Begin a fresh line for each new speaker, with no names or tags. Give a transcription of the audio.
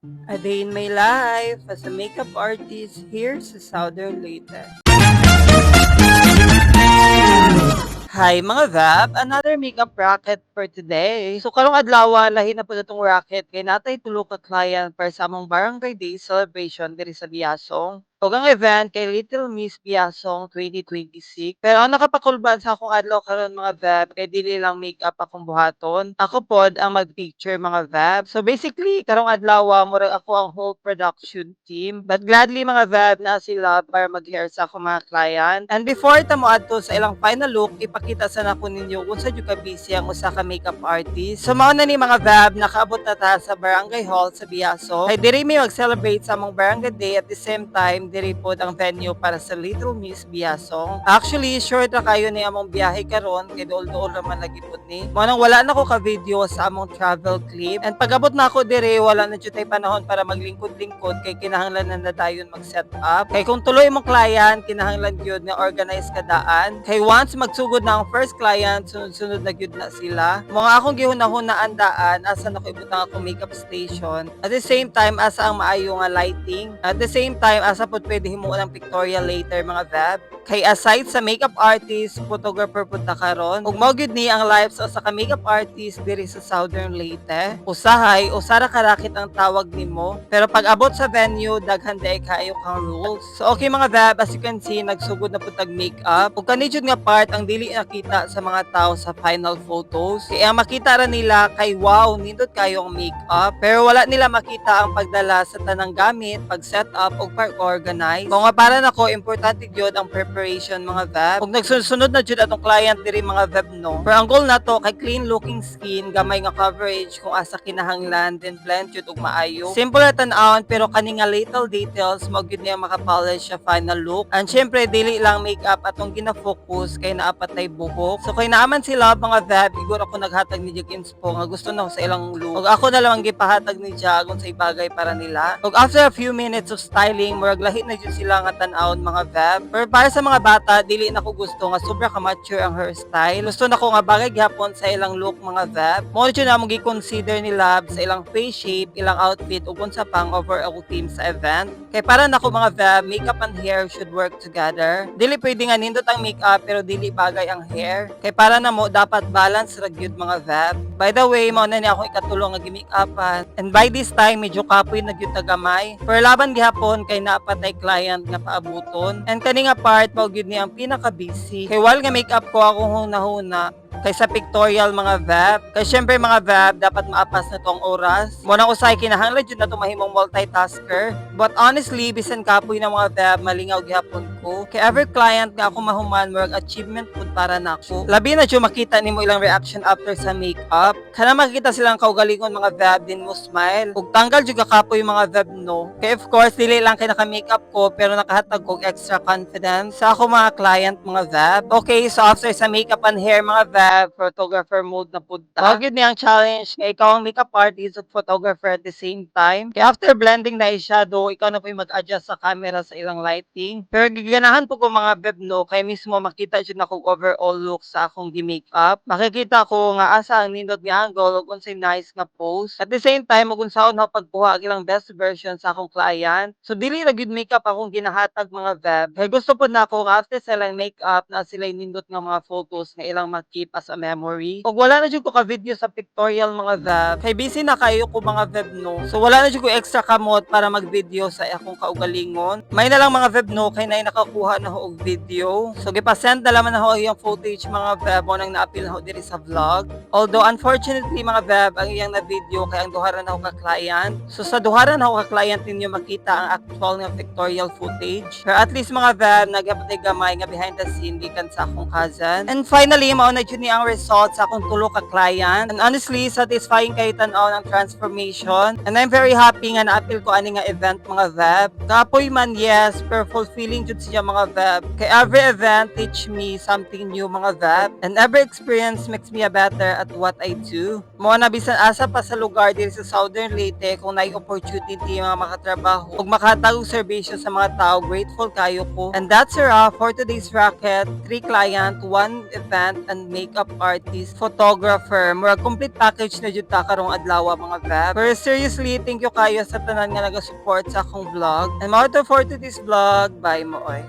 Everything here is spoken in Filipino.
A day in my life as a makeup artist here sa Southern Leyte. Hi mga Vab! Another makeup racket for today. So karong adlaw lahi na po na itong racket kay natay tulo ka client para sa among Barangay Day celebration diri sa Biasong. O ang event kay Little Miss Biasong 2026. Pero ang nakapakulban sa akong adlaw karon mga Vab kay dili lang makeup akong buhaton. Ako pod ang mag-picture mga Vab. So basically karong adlaw murag ako ang whole production team. But gladly mga Vab na sila para mag-hair sa akong mga client. And before ta mo adto sa ilang final look, ipakita sa nako ninyo kung sa ka busy ang usa ka makeup artist. So mao na ni mga Vab nakaabot na ta sa Barangay Hall sa Biaso. Kay diri mi mag-celebrate sa among Barangay Day at the same time diri pod ang venue para sa Little Miss Biasong. Actually, short ra kayo ni among biyahe karon kay duol-duol naman lagi pod ni. Mao nang wala na ko ka video sa among travel clip. And pag-abot na ako diri wala na jud tay panahon para maglingkod-lingkod kay kinahanglan na dayon mag-set up. Kay kung tuloy mo client kinahanglan gyud nga organize ka daan. Kay once magsugod na ang first client, sunod-sunod na gyud na sila. Mga akong gihunahunaan daan asa na ko ibutang akong makeup station. At the same time asa ang maayo nga lighting. At the same time asa pod pwede himuon ang pictorial later mga Vab. Kay aside sa makeup artist, photographer pud ta karon. Ug mao gyud ni ang lives sa ka makeup artist diri sa Southern Leyte. Usahay, usara ka racket ang tawag nimo. Pero pag abot sa venue, daghan day kayo kang rules. So okay mga Vab, as you can see, nagsugod na pud tag makeup. Ug kani jud nga part ang dili nakita sa mga tao sa final photos. Kaya ang makita ra nila kay wow, nindot kayo ang makeup. Pero wala nila makita ang pagdala sa tanang gamit, pag set up ug pag-organize. Kung nga para nako importante gyud ang preparation mga Vab. Ug nagsunod na jud atong client diri mga Vab no. Pero ang goal nato kay clean looking skin, gamay nga coverage kung asa kinahanglan, then blend jud og maayo. Simple na tan-awon pero kani nga little details mo gyud niya makapolish sa final look. And syempre dili lang makeup atong gina-focus kay naapatay buhok. So kay naaman sila mga Vab, igor ako naghatag ni Jig Inspo nga gusto na ko sa ilang look. Ug ako na lang ang gipahatag ni Jag kung sa ibagay para nila. Ug after a few minutes of styling, murag lahi na jud sila nga tan-awon mga Vab. Pero para sa mga bata, dili na ko gusto nga sobra ka mature ang hairstyle. Gusto na ko nga bagay gihapon sa ilang look mga Vab. Mo jud na mo gi-consider nila sa ilang face shape, ilang outfit ug unsa pang overall theme sa event. Kay para nako mga Vab, makeup and hair should work together. Dili pwede nga nindot ang makeup pero dili bagay ang hair. Kay para na mo dapat balance ra gyud mga Vab. By the way, mao na ni ako ikatulong nga gi-makeupan. And by this time medyo kapoy na gyud tagamay. Pero laban gihapon kay naapatay client nga paabuton. And kani nga part mao gyud ni ang pinaka-busy. Kay while nga makeup ko akong huna-huna kaysa pictorial mga Vab. Kay syempre mga Vab, dapat maapas na tong oras. Mo nang usay kinahanglan jud na to mahimong multitasker. But honestly, bisan kapoy na mga Vab, malingaw gihapon ko. Kay every client nga ako mahuman work achievement pud para nako. Labi na jud makita nimo ilang reaction after sa makeup. Kana makita silang kaugalingon mga Vab din mo smile. Ug tanggal jud ka kapoy mga Vab no. Kay of course dili lang kay naka-makeup ko pero nakahatag ko extra confidence sa ako mga client mga Vab. Okay, so after sa makeup and hair mga Vab, photographer mode na punta. Wag yun niyang challenge kay ikaw ang makeup artist at photographer at the same time. Kaya after blending na eyeshadow, ikaw na po yung mag-adjust sa camera sa ilang lighting. Pero giganahan po ko mga beb no, kay mismo makita dyan ako overall look sa akong gi-makeup. Makikita ko nga asa ang nindot nga angle ug unsay nice nga pose. At the same time, ug unsaon na pagkuha ang ilang best version sa akong client. So dili ra gyud makeup akong ginahatag mga beb. Kay gusto po na ako nga after silang makeup na sila nindot nga mga photos nga ilang makip as a memory. Ug wala na jud ko ka video sa pictorial mga Vab. Kay busy na kayo ko mga Vab no. So wala na jud ko extra kamot para mag-video sa akong kaugalingon. May na lang mga Vab no kay nay nakakuha na ho og video. So gipasend na naman na ho yung footage mga Vab mo nang naapil na ho diri sa vlog. Although unfortunately mga Vab ang iyang na video kay ang duharan na ho ka client. So sa duharan na ho ka client ninyo makita ang actual nga pictorial footage. Pero at least mga Vab nagapatay gamay nga behind the scene gikan sa akong cousin. And finally mao na jud ni ang results sa akong tulo ka client. And honestly, satisfying kayo tan-aw ng transformation. And I'm very happy nga naapil ko ani nga event mga Vab. Kapoy man yes, pero fulfilling jud siya mga Vab. Kay every event teach me something new mga Vab. And every experience makes me a better at what I do. Mo na bisan asa pa sa lugar diri sa Southern Leyte kung naay opportunity mga makatrabaho ug makahatag og serbisyo sa mga tao, grateful kayo ko. And that's a wrap for today's racket. 3 client, 1 event and makeup makeup artist, photographer, murag complete package na jud ta karong adlaw mga Vab. Pero seriously, thank you kayo sa tanan nga naga-support sa akong vlog. And more to for today's vlog. Bye mo oy.